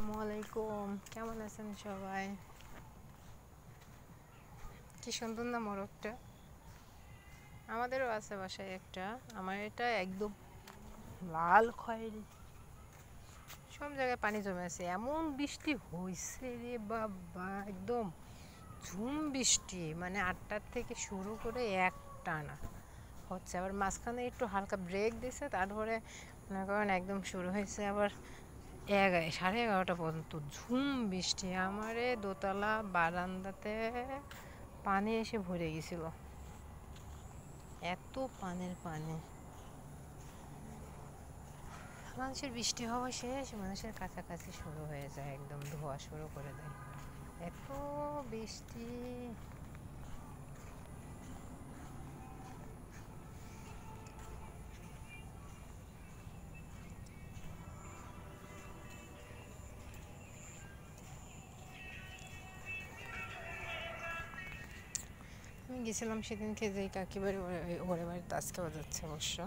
আসসালামু আলাইকুম, কেমন আছেন সবাই? কি সুন্দর না মোরগটা। আমাদেরও আছে বাসায় একটা। আমার এটা একদম লাল খয়েরি, সব জায়গায় পানি জমে আছে। এমন বৃষ্টি হয়েছে রে বাবা, একদম ঝুম বৃষ্টি, মানে 8টার থেকে শুরু করে একটানা হচ্ছে। আবার মাঝখানে একটু হালকা ব্রেক দিছে, তারপরে মনে করেন একদম শুরু হয়েছে আবার 11:30 পর্যন্ত ঝুম বৃষ্টি। আমারে দোতলা বারান্দাতে পানি এসে ভরে গেছিল, এত পানির পানি। মানুষের বৃষ্টি হওয়া শেষ, মানুষের কাছাকাছি শুরু হয়ে যায়, একদম ধোয়া শুরু করে দেয়, এত বৃষ্টি। আমি গেছিলাম সেদিনকে যে কাকি বাড়ি, ওরে বাড়িতে আজকেও যাচ্ছে অবশ্য।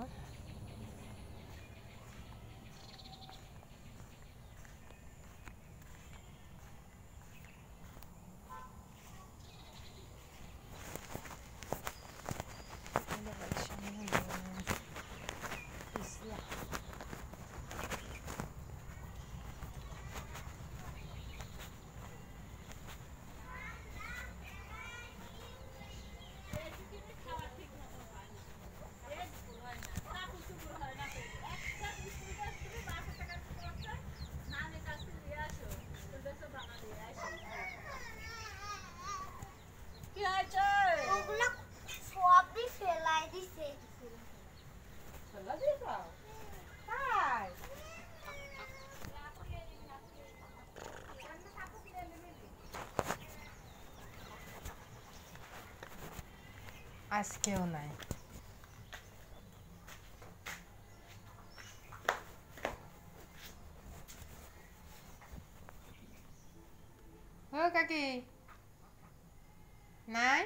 আজকেও নাই। ও কাকি নাই,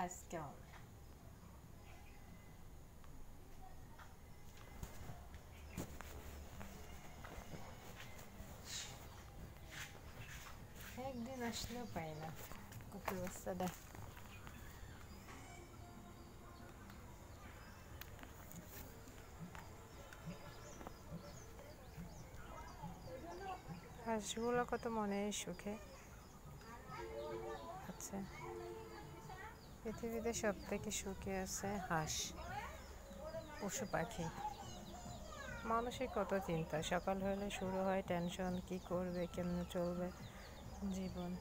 আজকেও নাই। একদিন আসলেও পাই না কুকুর বাচ্চাটা। হাঁসগুলো কত মনের সুখে আচ্ছা, পৃথিবীতে সব থেকে সুখে আছে হাঁস, পশু পাখি। মানুষের কত চিন্তা, সকাল হলে শুরু হয় টেনশন, কি করবে, কেমনে চলবে জীবন।